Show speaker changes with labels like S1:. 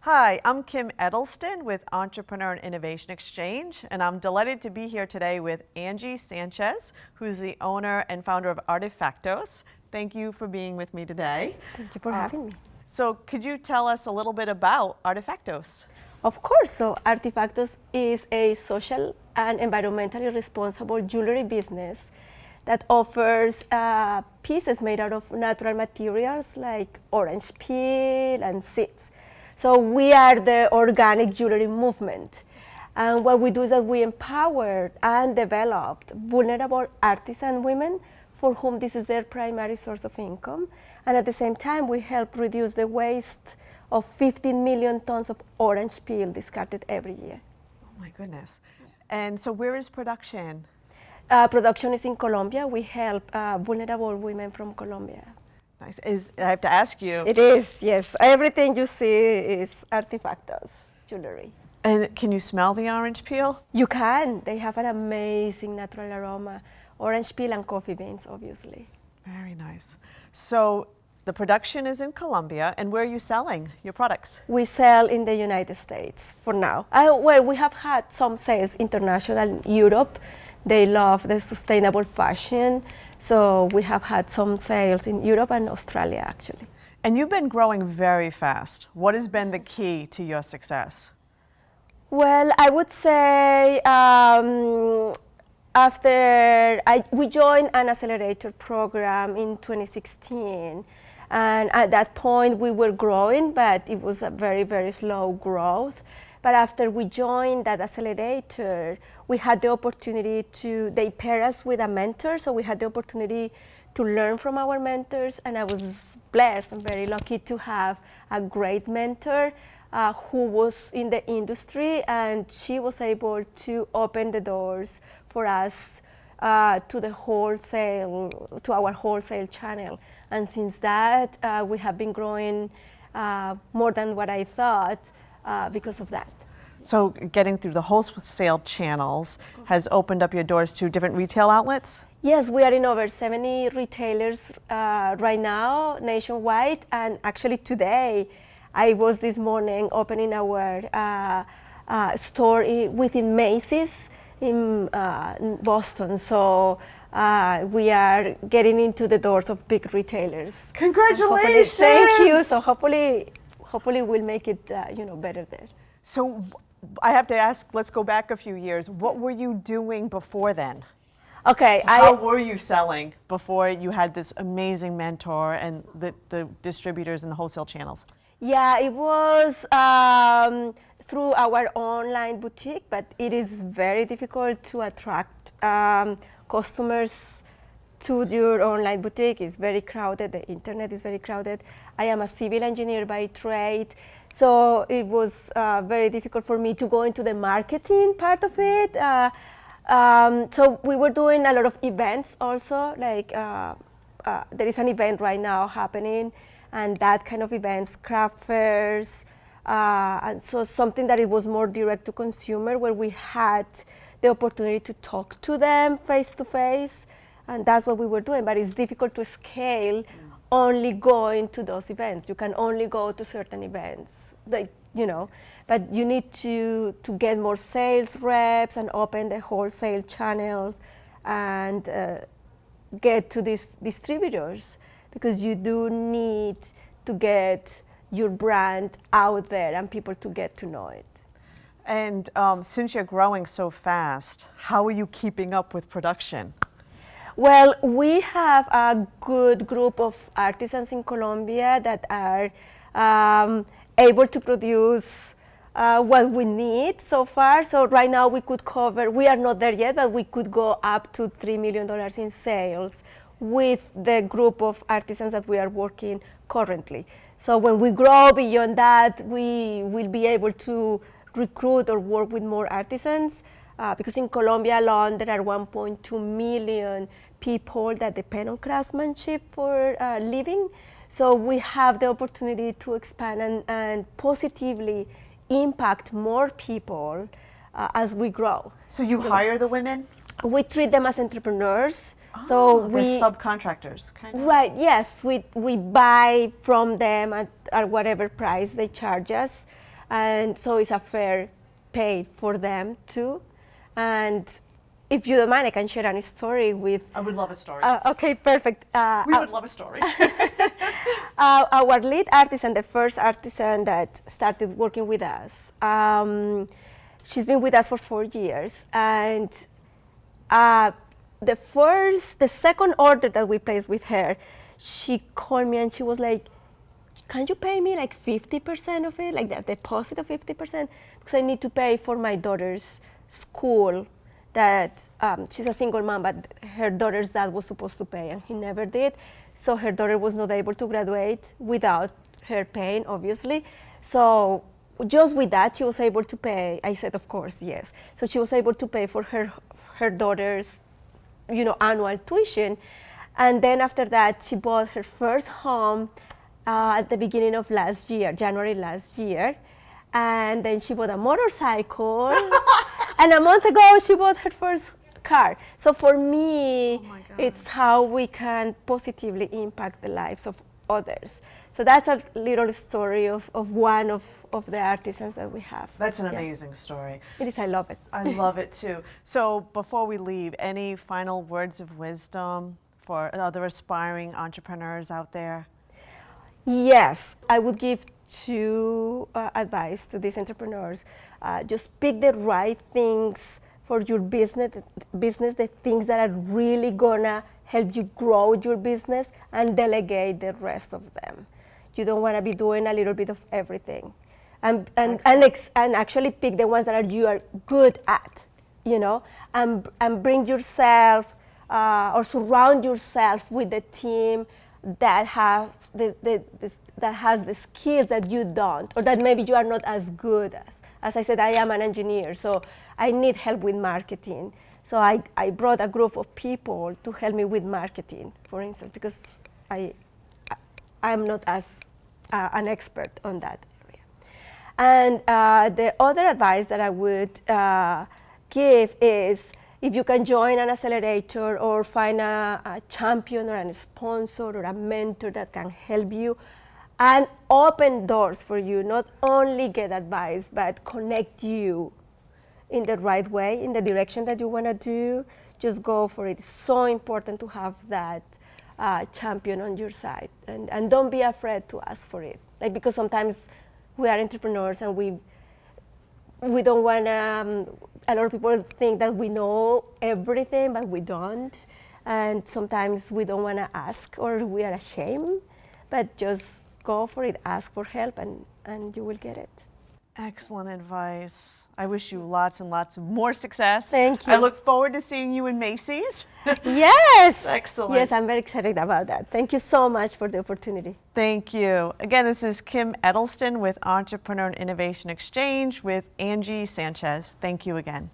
S1: Hi, I'm Kim Eddleston with Entrepreneur and Innovation Exchange, and I'm delighted to be here today with Angie Sanchez, who's the owner and founder of Artyfactos. Thank you for being with me today.
S2: Thank you for having me.
S1: So could you tell us a little bit about Artyfactos?
S2: Of course. So Artyfactos is a social and environmentally responsible jewelry business that offers pieces made out of natural materials like orange peel and seeds. So we are the organic jewelry movement. And what we do is that we empower and develop vulnerable artisan women for whom this is their primary source of income. And at the same time, we help reduce the waste of 15 million tons of orange peel discarded every year.
S1: Oh my goodness. And so where is production?
S2: Production is in Colombia. We help vulnerable women from Colombia.
S1: Nice. I have to ask you.
S2: It is, yes. Everything you see is Artyfactos jewelry.
S1: And can you smell the orange peel?
S2: You can. They have an amazing natural aroma. Orange peel and coffee beans, obviously.
S1: Very nice. So the production is in Colombia, and where are you selling your products?
S2: We sell in the United States for now. Well, we have had some sales international in Europe. They love the sustainable fashion. So we have had some sales in Europe and Australia, actually.
S1: And you've been growing very fast. What has been the key to your success?
S2: Well, I would say we joined an accelerator program in 2016. And at that point, we were growing, but it was a very, very slow growth. But after we joined that accelerator, we had the opportunity they paired us with a mentor, so we had the opportunity to learn from our mentors, and I was blessed and very lucky to have a great mentor who was in the industry, and she was able to open the doors for us to our wholesale channel. And since that, we have been growing more than what I thought because of that.
S1: So getting through the wholesale channels has opened up your doors to different retail outlets?
S2: Yes, we are in over 70 retailers right now, nationwide. And actually today, I was this morning opening our store within Macy's in Boston. So we are getting into the doors of big retailers.
S1: Congratulations!
S2: Thank you. So hopefully we'll make it better there.
S1: So I have to ask, let's go back a few years. What were you doing before then?
S2: Okay.
S1: So how were you selling before you had this amazing mentor and the distributors and the wholesale channels?
S2: Yeah, it was through our online boutique, but it is very difficult to attract customers to your online boutique. It's very crowded. The internet is very crowded. I am a civil engineer by trade, so it was very difficult for me to go into the marketing part of it. So we were doing a lot of events also, like there is an event right now happening, and that kind of events, craft fairs, and so something that it was more direct to consumer, where we had the opportunity to talk to them face to face, and that's what we were doing. But it's difficult to scale only going to those events. You can only go to certain events, but you need to get more sales reps and open the wholesale channels and get to these distributors, because you do need to get your brand out there and people to get to know it.
S1: And since you're growing so fast, how are you keeping up with production?
S2: Well, we have a good group of artisans in Colombia that are able to produce what we need so far. So right now we are not there yet, but we could go up to $3 million in sales with the group of artisans that we are working currently. So when we grow beyond that, we will be able to recruit or work with more artisans, because in Colombia alone, there are 1.2 million people that depend on craftsmanship for living. So we have the opportunity to expand and positively impact more people as we grow.
S1: So you hire the women?
S2: We treat them as entrepreneurs.
S1: Oh,
S2: so
S1: they're subcontractors, kind of.
S2: Right, yes. We buy from them at whatever price they charge us. and so it's a fair pay for them too. And if you don't mind, I can share a story with.
S1: I would love a story.
S2: Okay, perfect.
S1: We would love a story.
S2: Our lead artisan, the first artisan that started working with us, she's been with us for 4 years, and the second order that we placed with her, she called me and she was like, "Can you pay me like 50% of it, like the deposit of 50%, because I need to pay for my daughter's school." That she's a single mom, but her daughter's dad was supposed to pay, and he never did. So her daughter was not able to graduate without her paying, obviously. So just with that, she was able to pay. I said, of course, yes. So she was able to pay for her daughter's, annual tuition. And then after that, she bought her first home at the beginning of last year, January last year. And then she bought a motorcycle. And a month ago, she bought her first car. So for me, it's how we can positively impact the lives of others. So that's a little story of one of the artisans that we have.
S1: That's an amazing story.
S2: It is, I love it.
S1: I love it too. So before we leave, any final words of wisdom for other aspiring entrepreneurs out there?
S2: Yes, I would give two advice to these entrepreneurs. Just pick the right things for your business, the things that are really gonna help you grow your business, and delegate the rest of them. You don't wanna be doing a little bit of everything. And actually pick the ones that you are good at, and bring yourself or surround yourself with a team that has the skills that you don't, or that maybe you are not as good as. As I said, I am an engineer, so I need help with marketing. So I brought a group of people to help me with marketing, for instance, because I'm not as an expert on that area. And the other advice that I would give is, if you can join an accelerator or find a champion or a sponsor or a mentor that can help you and open doors for you, not only get advice, but connect you in the right way, in the direction that you want to do, just go for it. It's so important to have that champion on your side. And don't be afraid to ask for it. Because sometimes we are entrepreneurs and we don't want to, a lot of people think that we know everything, but we don't. And sometimes we don't want to ask, or we are ashamed, but just go for it, ask for help, and you will get it.
S1: Excellent advice. I wish you lots and lots of more success.
S2: Thank you.
S1: I look forward to seeing you in Macy's.
S2: Yes.
S1: Excellent.
S2: Yes, I'm very excited about that. Thank you so much for the opportunity.
S1: Thank you. Again, this is Kim Eddleston with Entrepreneur and Innovation Exchange with Angie Sanchez. Thank you again.